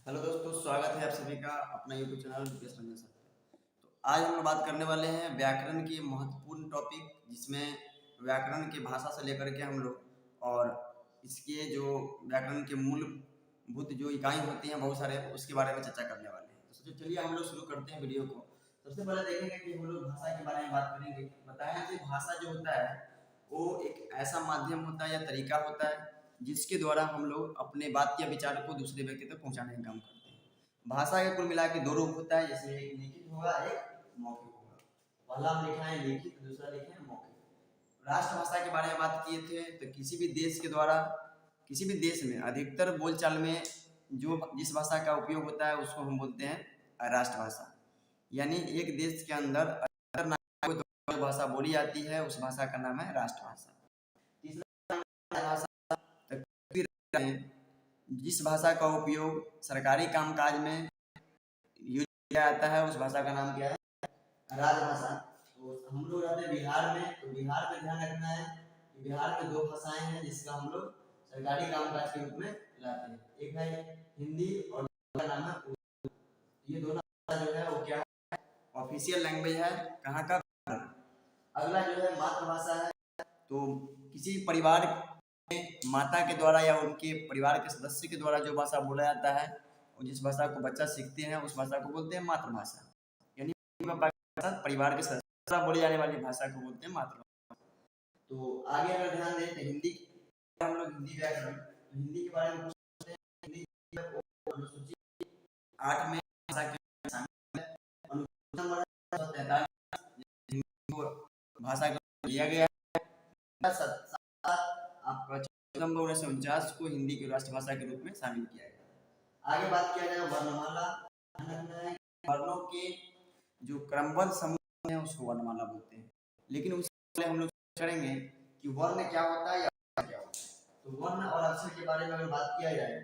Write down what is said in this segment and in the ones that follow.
Hello दोस्तों, स्वागत है आप सभी का अपना YouTube channel Rupesh Ranjan sir पे। तो आज हम लोग बात करने वाले हैं व्याकरण की महत्वपूर्ण टॉपिक, जिसमें व्याकरण की भाषा से लेकर के हम लोग और इसके जो व्याकरण के मूलभूत जो इकाई होती हैं बहुत सारे, उसके बारे में चर्चा करने वाले हैं। तो सोचिए चलिए हम लोग शुरू करते हैं वीडियो को। सबसे पहले देखेंगे कि हम लोग भाषा के बारे में बात करेंगे। बताएं कि भाषा जो होता है वो एक ऐसा माध्यम होता है या तरीका होता है जिसके द्वारा हम लोग अपने बात या विचार को दूसरे व्यक्ति तक पहुंचाने का काम करते हैं। भाषा के कुल मिला के दो रूप होता है, जिसमें एक लिखित होगा, एक मौखिक होगा। पहला हम लिखा है लिखित, दूसरा लिखे हैं मौखिक। राष्ट्रभाषा के बारे में बात किए थे तो किसी भी देश के द्वारा किसी भी देश में अधिकतर बोलचाल में जो जिस भाषा का उपयोग होता है उसको हम बोलते हैं राष्ट्रभाषा। यानी एक देश के अंदर कोई भाषा बोली जाती है उस भाषा का नाम है राष्ट्रभाषा। तीसरा भाषा जिस भाषा का उपयोग सरकारी कामकाज में यूज किया जाता है उस भाषा का नाम क्या है? राजभाषा। तो हम लोग रहते हैं बिहार में, तो बिहार में ध्यान रखना है कि बिहार में दो भाषाएं हैं जिसका हम लोग सरकारी कामकाज के रूप में लाते हैं। एक है हिंदी और दूसरा नाम है उर्दू। ये दोनों भाषा जो है वो क्या है? ऑफिशियल लैंग्वेज है कहाँ का? अगला जो है मातृभाषा है। तो किसी परिवार माता के द्वारा या उनके परिवार के सदस्य के द्वारा जो भाषा बोला जाता है और जिस भाषा को बच्चा सीखते हैं उस भाषा को बोलते हैं मातृभाषा। यानी परिवार के सदस्य द्वारा बोली जाने वाली भाषा को बोलते हैं मातृभाषा। तो आगे अगर ध्यान दें तो हिंदी, हम लोग हिंदी व्याकरण, तो हिंदी के बारे में पूछते हैं। हिंदी अनुसूची 8 में भाषा के शामिल है। अनुसूची नंबर 143 भाषा का लिया गया है। आपका 1949 को हिंदी की राष्ट्रभाषा के रूप में शामिल किया गया। आगे बात किया जाए वर्णमाला। वर्णों के जो क्रमबद्ध समूह है उसको वर्णमाला बोलते हैं। लेकिन उससे पहले हम लोग करेंगे कि वर्ण क्या होता है या क्या होता है। तो वर्ण और अक्षर के बारे में अगर बात किया जाए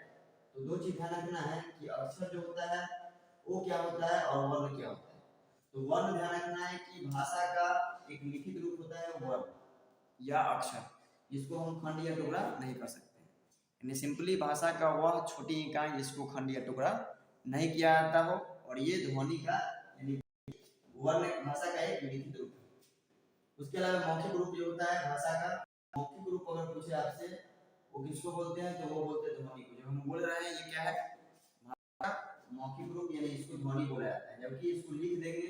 तो दो चीज ध्यान रखना है कि अक्षर जो होता है वो क्या होता है और वर्ण क्या होता है। तो वर्ण ध्यान रखना है कि भाषा का एक लिखित रूप होता है वर्ण या अक्षर, जिसको हम खंड या टुकड़ा नहीं कर सकते। यानी सिंपली भाषा का वह छोटी इकाई जिसको खंड या टुकड़ा नहीं किया जाता हो, और ये ध्वनि का यानी वर्ण भाषा का एक लिखित रूप है। उसके अलावा मौखिक रूप जो होता है भाषा का, मौखिक रूप अगर पूछे आपसे वो किसको बोलते हैं तो वो बोलते हैं ध्वनि को। जो हम बोल रहे हैं ये क्या है? भाषा मौखिक रूप, यानी इसको ध्वनि बोला जाता है। जबकि इसको लिख देंगे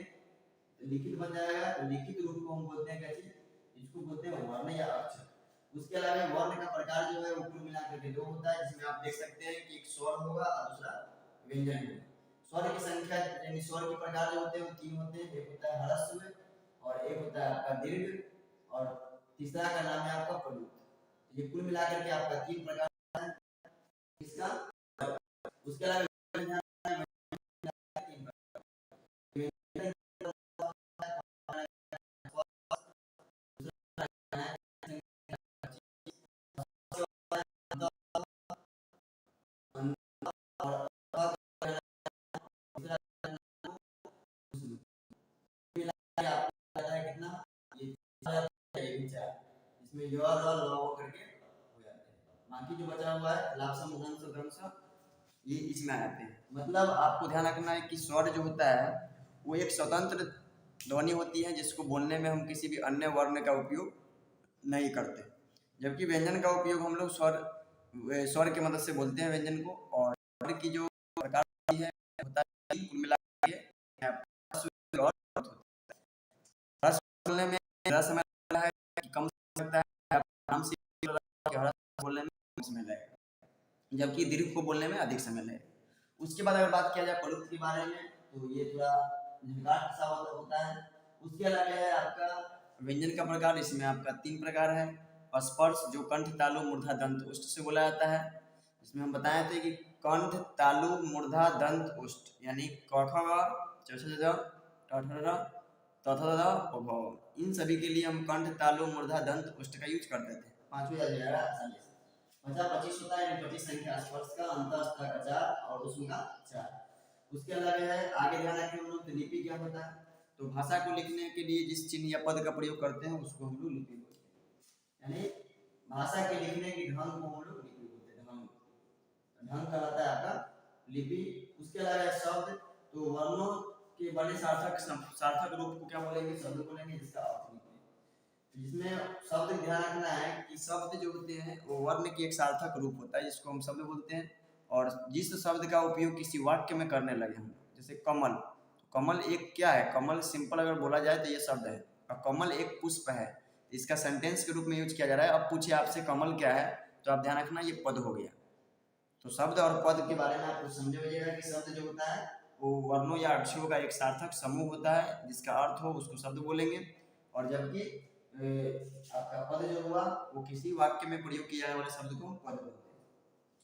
तो लिखित बन जाएगा, तो लिखित रूप को हम बोलते हैं क्या चीज? इसको बोलते हैं वर्ण या अक्षर। उसके अलावा वर्ण का प्रकार जो है वो कुल मिलाकर के दो होता है, जिसमें आप देख सकते हैं कि एक स्वर होगा और दूसरा व्यंजन होगा। स्वर की संख्या यानी स्वर के प्रकार जो होते हैं वो 3 होते हैं। एक होता है ह्रस्व और एक होता है आपका दीर्घ और तीसरा का नाम है आपका प्लुत। ये कुल मिलाकर के आपका 3 प्रकार है इसका। उसके अलावा इसमें य र ल करके हो जाते हैं। बाकी जो बचा हुआ है लाभसम उदंश दंश ये इसमें आ जाते हैं। मतलब आपको ध्यान रखना है कि स्वर जो होता है वो एक स्वतंत्र ध्वनि होती है जिसको बोलने में हम किसी भी अन्य वर्ण का उपयोग नहीं करते। जबकि व्यंजन का उपयोग हम लोग स्वर की मदद से बोलते हैं व्यंजन को। और स्वर की जो प्रकार है होता है कुल मिला के रस बोलने में रस में है कि कम सकता है, आराम से बोलने में कम समय लगेगा, जबकि दीर्घ को बोलने में अधिक समय लगेगा। उसके बाद अगर बात किया जाए प्लुत के बारे में तो ये थोड़ा झंझाट सा होता है। उसके अलावा है आपका व्यंजन का प्रकार। इसमें आपका 3 प्रकार है। स्पर्श जो कंठ तालु मूर्धा दंत उष्ट से बोला जाता है। इसमें हम बताए थे कि कंठ तालु मूर्धा दंत उष्ट यानी क ख ग च छ ज ट ठ र त थ द प भ, इन सभी के लिए हम कंठ तालु मूर्धा दंत उष्ट का यूज करते थे। पांचवें आ जाएगा आसानी से। 25 होता है, 25 संख्या स्पर्श का, अंतस्थ का 4 और उसमें का 4। उसके अलावा है आगे ध्यान रखें हम लोग लिपि क्या होता है। तो भाषा को लिखने के लिए जिस चिन्ह या पद का प्रयोग करते हैं उसको हम लोग लिपि बोलते हैं। यानी भाषा के लिखने के ढंग को हम लोग लिपि बोलते हैं। ढंग कहलाता है आपका लिपि। उसके अलावा शब्द, तो वर्णों के बड़े सार्थक रूप को क्या बोलेंगे, शब्द बोलेंगे, जिसका अर्थ लिखते हैं। जिसमें शब्द ध्यान रखना है कि शब्द जो होते हैं वो वर्ण की एक सार्थक रूप होता है जिसको हम शब्द बोलते हैं। और जिस शब्द का उपयोग किसी वाक्य में करने लगे हम, जैसे कमल, तो कमल एक क्या है, कमल सिंपल अगर बोला जाए तो ये शब्द है, और कमल एक पुष्प है, इसका सेंटेंस के रूप में यूज किया जा रहा है। अब पूछे आपसे कमल क्या है, तो आप ध्यान रखना ये पद हो गया। तो शब्द और पद के बारे में आपको समझिएगा कि शब्द जो होता है वो वर्णों या अक्षरों का एक सार्थक समूह होता है, जिसका अर्थ हो उसको शब्द बोलेंगे। और जबकि आपका पद जो हुआ वो किसी वाक्य में प्रयोग किए जाने वाले शब्द को पद बोलते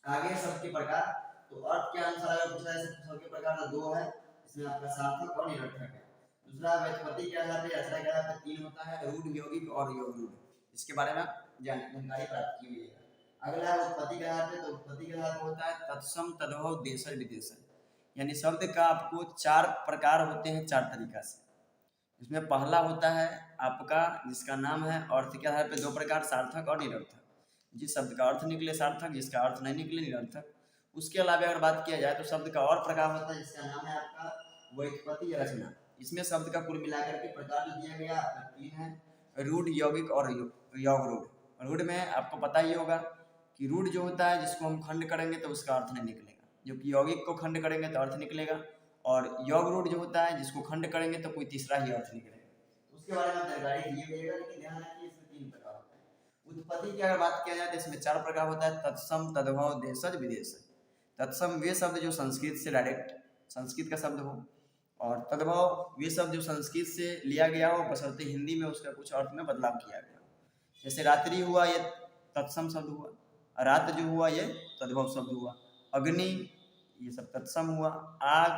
हैं। आगे शब्द के प्रकार, तो अर्थ के अनुसार अगर पूछा जाए शब्द के प्रकार तो दो है, इसमें आपका सार्थक और निरर्थक है। दूसरा व्युत्पत्ति के आधार पर, आश्रय के आधार पर तीन होता है, रूढ़, यौगिक और योग रूढ़। इसके बारे में जानकारी प्राप्त की हुई है। अगला है उत्पत्ति के आधार पे, तो उत्पत्ति के आधार पर होता है तत्सम, तद्भव, देशज, विदेशज। यानी शब्द का आपको चार प्रकार होते हैं, चार तरीका से। इसमें पहला होता है आपका जिसका नाम है अर्थ के आधार पे दो प्रकार, सार्थक और निरर्थक। जिस शब्द का अर्थ निकले सार्थक, जिसका अर्थ नहीं निकले निरर्थक। उसके अलावा अगर बात किया जाए तो शब्द का और प्रकार होता है जिसका नाम है आपका व्युत्पत्ति या रचना। इसमें शब्द का कुल मिलाकर के प्रकार जो दिया गया आपका तीन है, रूढ़, यौगिक और योग रूढ़। रूढ़ में आपको पता ही होगा कि रूढ़ जो होता है जिसको हम खंड करेंगे तो उसका अर्थ नहीं निकलेगा, जबकि यौगिक को खंड करेंगे तो अर्थ निकलेगा। और योग रूढ़ जो होता है जिसको खंड करेंगे तो कोई तीसरा ही अर्थ निकलेगा। तो उसके बारे में जानकारी दिए गएगा, लेकिन ध्यान रखिए इसमें तीन प्रकार होता है। उत्पत्ति की अगर बात किया जाए तो इसमें चार प्रकार होता है, तत्सम, तद्भव, देशज, विदेशज। तत्सम वे शब्द जो संस्कृत से डायरेक्ट संस्कृत का शब्द हो, और तद्भव वे शब्द जो संस्कृत से लिया गया हो बशर्ते हिंदी में उसका कुछ अर्थ में बदलाव किया गया। जैसे रात्रि हुआ ये तत्सम शब्द हुआ, रात जो हुआ ये तद्भव शब्द हुआ, अग्नि ये सब तत्सम हुआ, आग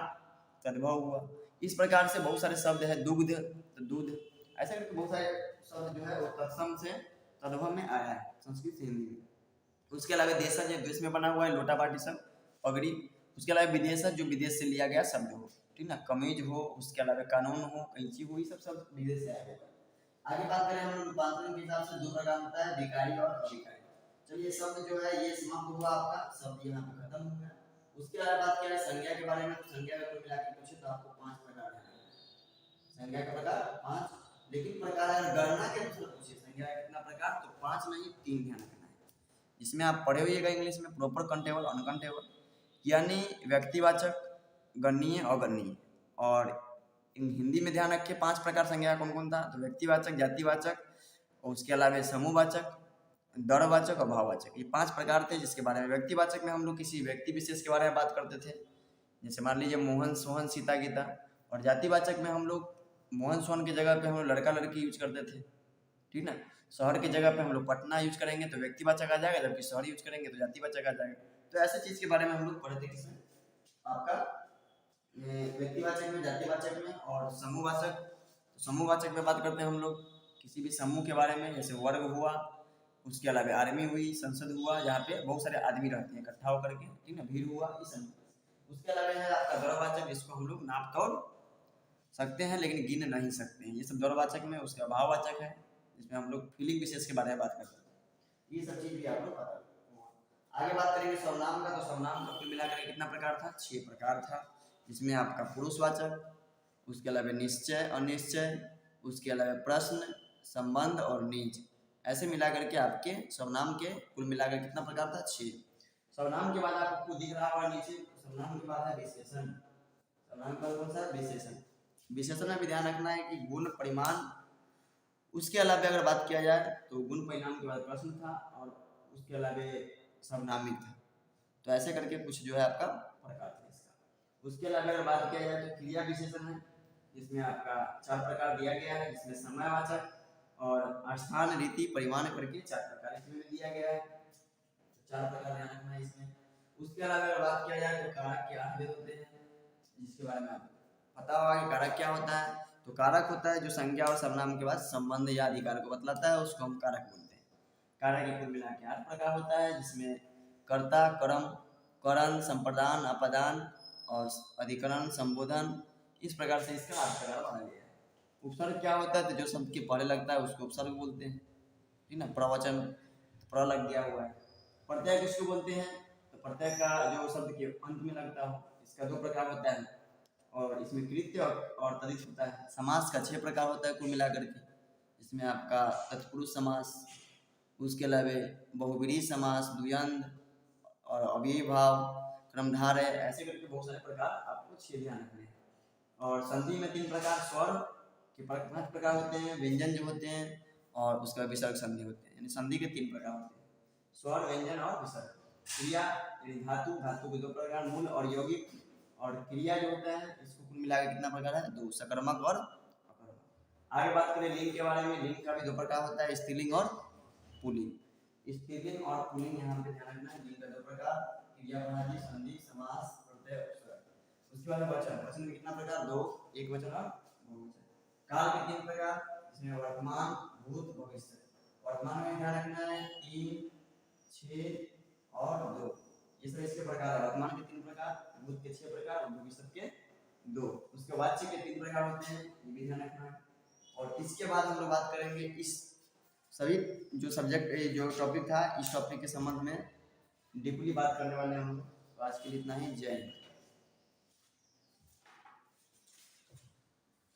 तद्भव हुआ। इस प्रकार से बहुत सारे शब्द है, दुग्ध तो दूध, ऐसे करके बहुत सारे शब्द जो है वो तत्सम से तद्भव में आया है संस्कृत से हिंदी में। उसके अलावा देशज है, देश में बना हुआ है, लोटा बाटी सब, पगड़ी। उसके अलावा विदेशज जो विदेश से लिया गया शब्द हो, ठीक ना, कमीज हो, उसके अलावा कानून हो, कैंची हो, ये सब शब्द विदेश से आया है। आगे बात करें हम लोग रूपांतरण के हिसाब से दो प्रकार होता है, विकारी और अविकारी। चलिए शब्द जो है ये समाप्त हुआ, आपका शब्द यहाँ पे खत्म हो गया। उसके अलावा बात करें संज्ञा के बारे में, तो संज्ञा का कुल मिलाकर पूछे तो आपको पांच प्रकार है संज्ञा का प्रकार पांच, लेकिन प्रकार अगर गणना के अनुसार पूछे संज्ञा का कितना प्रकार, तो पांच नहीं तीन ध्यान रखना है। जिसमें आप पढ़े हुएगा इंग्लिश में प्रॉपर कंटेबल, अनकंटेबल, यानी व्यक्तिवाचक, गणनीय, अगणनीय। और हिंदी में ध्यान रखिए पांच प्रकार संज्ञा कौन कौन था, तो व्यक्तिवाचक, जातिवाचक, और उसके अलावा समूहवाचक, दरवाचक और भाववाचक, ये पांच प्रकार थे। जिसके बारे में व्यक्तिवाचक में हम लोग किसी व्यक्ति विशेष के बारे में बात करते थे, जैसे मान लीजिए मोहन, सोहन, सीता, गीता। और जातिवाचक में हम लोग मोहन सोहन की जगह पे हम लोग लड़का लड़की यूज करते थे, ठीक ना। शहर की जगह पे हम लोग पटना यूज करेंगे तो व्यक्तिवाचक आ जाएगा, जबकि शहर यूज करेंगे तो जातिवाचक आ जाएगा। तो ऐसे चीज के बारे में हम लोग पढ़े थे किसमें, आपका व्यक्तिवाचक में, जातिवाचक में और समूहवाचक। तो समूहवाचक में बात करते हैं हम लोग किसी भी समूह के बारे में, जैसे वर्ग हुआ, उसके अलावा आर्मी हुई, संसद हुआ, जहाँ पे बहुत सारे आदमी रहते हैं इकट्ठा होकर के, ठीक है, भीड़ हुआ, ये समूह। उसके अलावा है आपका दौरवाचक, जिसको हम लोग नाप तोल सकते हैं लेकिन गिन नहीं सकते हैं, ये सब दौरवाचक में। उसका भाववाचक है जिसमें हम लोग फीलिंग विशेष के बारे में बात करते हैं। ये सब चीज भी आप लोग पता। आगे बात करेंगे सर्वनाम का, तो सर्वनाम का कुल मिलाकर कितना प्रकार था, 6 प्रकार था। जिसमें आपका पुरुषवाचक, उसके अलावा निश्चय, अनिश्चय, उसके अलावा प्रश्न, संबंध और निज, ऐसे मिलाकर के आपके सर्वनाम के कुल मिलाकर कितना प्रकार था, 6। सर्वनाम के बाद आपको दिख रहा होगा नीचे, सर्वनाम के बाद है विशेषण। सर्वनाम का कौन सा, विशेषण। विशेषण में भी ध्यान रखना है कि गुण, परिमाण, उसके अलावा अगर बात किया जाए तो गुण परिणाम के बाद प्रश्न था, और उसके अलावा सर्वनामिक था। तो ऐसे करके कुछ जो है आपका प्रकार था इसका। उसके अलावा अगर बात किया जाए तो क्रिया विशेषण है, जिसमें आपका 4 प्रकार दिया गया है, जिसमें समयवाचक और स्थान, रीति, परिमाण करके 4 प्रकार इसमें दिया गया है। तो 4 प्रकार ध्यान रखना है इसमें। उसके अलावा अगर बात किया जाए तो कारक के 8 भेद होते हैं, जिसके बारे में आपको पता होगा कि कारक क्या होता है। तो कारक होता है जो संज्ञा और सर्वनाम के बाद संबंध या अधिकार को बतलाता है, उसको हम कारक बोलते हैं। कारक के कुल मिला के 8 प्रकार होता है, जिसमें कर्ता, कर्म, करण, संप्रदान, अपदान और अधिकरण, संबोधन, इस प्रकार से इसका 8 प्रकार बनाया गया है। उपसर्ग क्या होता है, तो जो शब्द के पहले लगता है उसको उपसर्ग बोलते हैं, ठीक ना। प्रवचन प्र लग गया हुआ है। प्रत्यय किसको बोलते हैं, तो प्रत्यय का जो शब्द के अंत में लगता हो, इसका 2 प्रकार होता है और इसमें कृत्य और तद्धित होता है। समास का 6 प्रकार होता है कुल मिलाकर के, इसमें आपका तत्पुरुष समास, उसके अलावा बहुब्रीहि समास, द्विअंत और अव्ययीभाव, क्रमधारय, ऐसे करके बहुत सारे प्रकार आपको 6 ध्यान रखने हैं। और संधि में 3 प्रकार स्वर के 5 प्रकार होते हैं, व्यंजन जो होते हैं और उसका विसर्ग संधि होते हैं, यानी संधि के 3 प्रकार होते हैं, स्वर, व्यंजन और विसर्ग। क्रिया यानी धातु, धातु के 2 प्रकार, मूल और यौगिक। और क्रिया जो होता है इसको कुल मिलाकर कितना प्रकार है, 2, सकर्मक और अकर्मक। आगे बात करें लिंग के बारे में, लिंग का भी 2 प्रकार होता है, स्त्रीलिंग और पुल्लिंग। स्त्रीलिंग और पुल्लिंग यहाँ पे ध्यान रखना है, लिंग का 2 प्रकार, क्रिया प्रणाली, संधि, समास, प्रत्यय, उपसर्ग। उसके बाद वचन, वचन में कितना प्रकार, 2, एक वचन और बहुवचन। काल के 3 प्रकार, इसमें वर्तमान, भूत, भविष्य। वर्तमान में ध्यान रखना है 3, 6 और 2, ये सब इसके प्रकार है। वर्तमान के 3 प्रकार, भूत के 6 प्रकार और भविष्य के 2। उसके वाच्य के 3 प्रकार होते हैं, ये भी ध्यान रखना है। और इसके बाद हम लोग बात करेंगे इस सभी जो सब्जेक्ट जो टॉपिक था, इस टॉपिक के संबंध में डीपली बात करने वाले हम लोग। तो आज के लिए इतना ही, जय हिंद।